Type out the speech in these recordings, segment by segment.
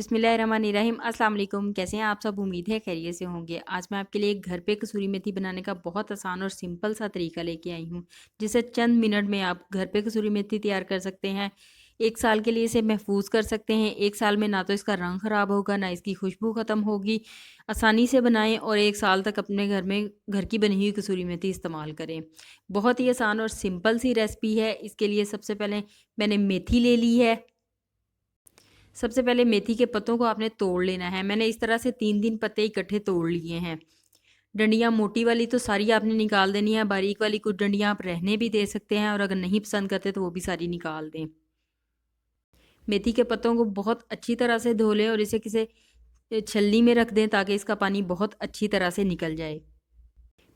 बिस्मिल्लाहिर्रहमानिर्रहीम। अस्सलाम वालेकुम। कैसे हैं आप सब? उम्मीद है खैरियत से होंगे। आज मैं आपके लिए एक घर पे कसूरी मेथी बनाने का बहुत आसान और सिंपल सा तरीका लेके आई हूँ, जिससे चंद मिनट में आप घर पे कसूरी मेथी तैयार कर सकते हैं। 1 साल के लिए इसे महफूज कर सकते हैं। 1 साल में ना तो इसका रंग ख़राब होगा, ना इसकी खुशबू ख़त्म होगी। आसानी से बनाएं और 1 साल तक अपने घर में घर की बनी हुई कसूरी मेथी इस्तेमाल करें। बहुत ही आसान और सिंपल सी रेसिपी है। इसके लिए सबसे पहले मैंने मेथी ले ली है। सबसे पहले मेथी के पत्तों को आपने तोड़ लेना है। मैंने इस तरह से 3 पत्ते इकट्ठे तोड़ लिए हैं। डंडियाँ मोटी वाली तो सारी आपने निकाल देनी है, बारीक वाली कुछ डंडियाँ आप रहने भी दे सकते हैं, और अगर नहीं पसंद करते तो वो भी सारी निकाल दें। मेथी के पत्तों को बहुत अच्छी तरह से धो लें और इसे किसी छलनी में रख दें ताकि इसका पानी बहुत अच्छी तरह से निकल जाए।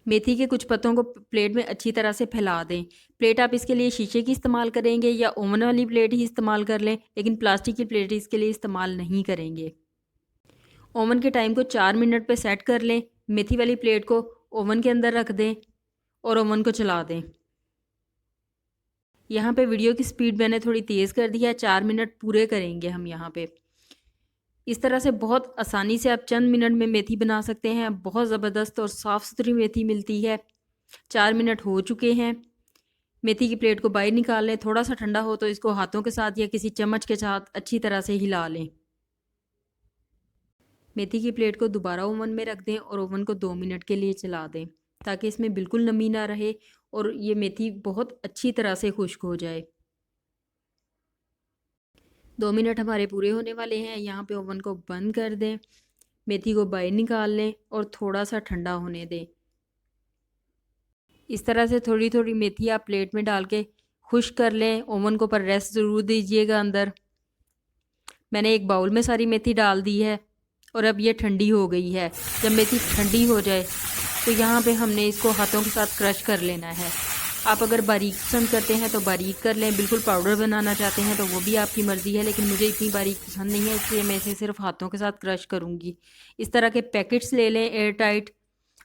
मेथी के कुछ पत्तों को प्लेट में अच्छी तरह से फैला दें। प्लेट आप इसके लिए शीशे की इस्तेमाल करेंगे या ओवन वाली प्लेट ही इस्तेमाल कर लें, लेकिन प्लास्टिक की प्लेट इसके लिए इस्तेमाल नहीं करेंगे। ओवन के टाइम को 4 मिनट पे सेट कर लें। मेथी वाली प्लेट को ओवन के अंदर रख दें और ओवन को चला दें। यहाँ पे वीडियो की स्पीड मैंने थोड़ी तेज़ कर दी है। 4 मिनट पूरे करेंगे हम यहाँ पे। इस तरह से बहुत आसानी से आप चंद मिनट में मेथी बना सकते हैं। बहुत ज़बरदस्त और साफ़ सुथरी मेथी मिलती है। 4 मिनट हो चुके हैं। मेथी की प्लेट को बाहर निकाल लें। थोड़ा सा ठंडा हो तो इसको हाथों के साथ या किसी चम्मच के साथ अच्छी तरह से हिला लें। मेथी की प्लेट को दोबारा ओवन में रख दें और ओवन को 2 मिनट के लिए चला दें ताकि इसमें बिल्कुल नमी ना रहे और ये मेथी बहुत अच्छी तरह से खुश्क हो जाए। 2 मिनट हमारे पूरे होने वाले हैं। यहाँ पे ओवन को बंद कर दें, मेथी को बाहर निकाल लें और थोड़ा सा ठंडा होने दें। इस तरह से थोड़ी थोड़ी मेथी आप प्लेट में डाल के खुश्क कर लें। ओवन को पर रेस्ट ज़रूर दीजिएगा अंदर। मैंने एक बाउल में सारी मेथी डाल दी है और अब ये ठंडी हो गई है। जब मेथी ठंडी हो जाए तो यहाँ पे हमने इसको हाथों के साथ क्रश कर लेना है। आप अगर बारीक पसंद करते हैं तो बारीक कर लें, बिल्कुल पाउडर बनाना चाहते हैं तो वो भी आपकी मर्ज़ी है, लेकिन मुझे इतनी बारीक पसंद नहीं है, इसलिए मैं इसे सिर्फ हाथों के साथ क्रश करूँगी। इस तरह के पैकेट्स ले लें एयर टाइट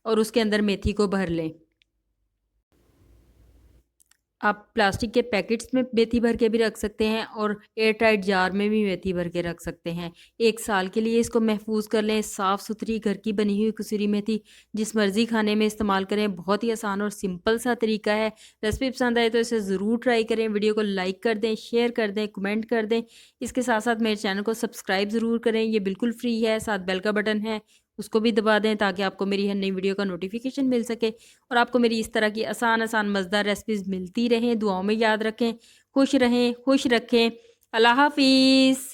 और उसके अंदर मेथी को भर लें। आप प्लास्टिक के पैकेट्स में मेथी भर के भी रख सकते हैं और एयर टाइट जार में भी मेथी भर के रख सकते हैं। 1 साल के लिए इसको महफूज कर लें। साफ़ सुथरी घर की बनी हुई कसूरी मेथी जिस मर्ज़ी खाने में इस्तेमाल करें। बहुत ही आसान और सिंपल सा तरीका है। रेसिपी पसंद आए तो इसे ज़रूर ट्राई करें। वीडियो को लाइक कर दें, शेयर कर दें, कमेंट कर दें। इसके साथ साथ मेरे चैनल को सब्सक्राइब ज़रूर करें। ये बिल्कुल फ्री है। साथ बेल का बटन है, उसको भी दबा दें ताकि आपको मेरी हर नई वीडियो का नोटिफिकेशन मिल सके और आपको मेरी इस तरह की आसान आसान मज़ेदार रेसिपीज़ मिलती रहें। दुआओं में याद रखें। खुश रहें, खुश रखें। अल्लाह हाफ़िज़।